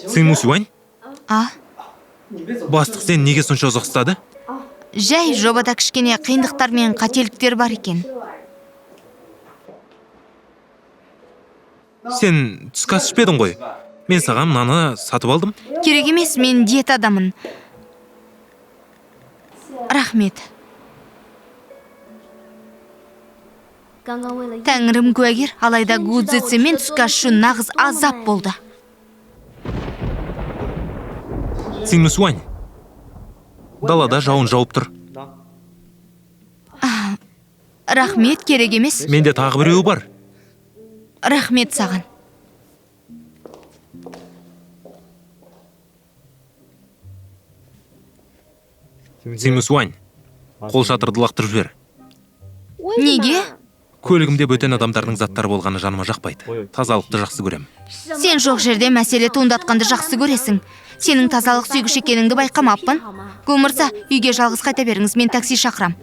Цинмусюань, А, бастық сен неге сонша ұзақ ұстады? жай жобада кішкене қиындықтар мен қателіктер бар екен. Сен түскі ас ішпедің ғой. Мен саған мынаны сатып алдым. Керек емес, мен диетадамын. Рахмет. Тәңірім куәгер, алайда гудзицы мен түскі ас үшін нағыз азап болды. Цинмусюань, далада жауын жауып тұр. Рахмет, керек емес. Менде тағы біреуі бар. Рахмет саған. Цинмусюань, қол шатырды лақтырып жібер. Неге? Көлігімде бөтен адамдардың заттары болғаны жаныма жақпайды. Тазалықты жақсы көрем. Сен жоқ жерде мәселе туындатқанды жақсы көресің. Сенің тазалық сүйгіш екеніңді байқамаппын. Көмірса, үйге жалғыз қайта беріңіз, мен такси шақырам.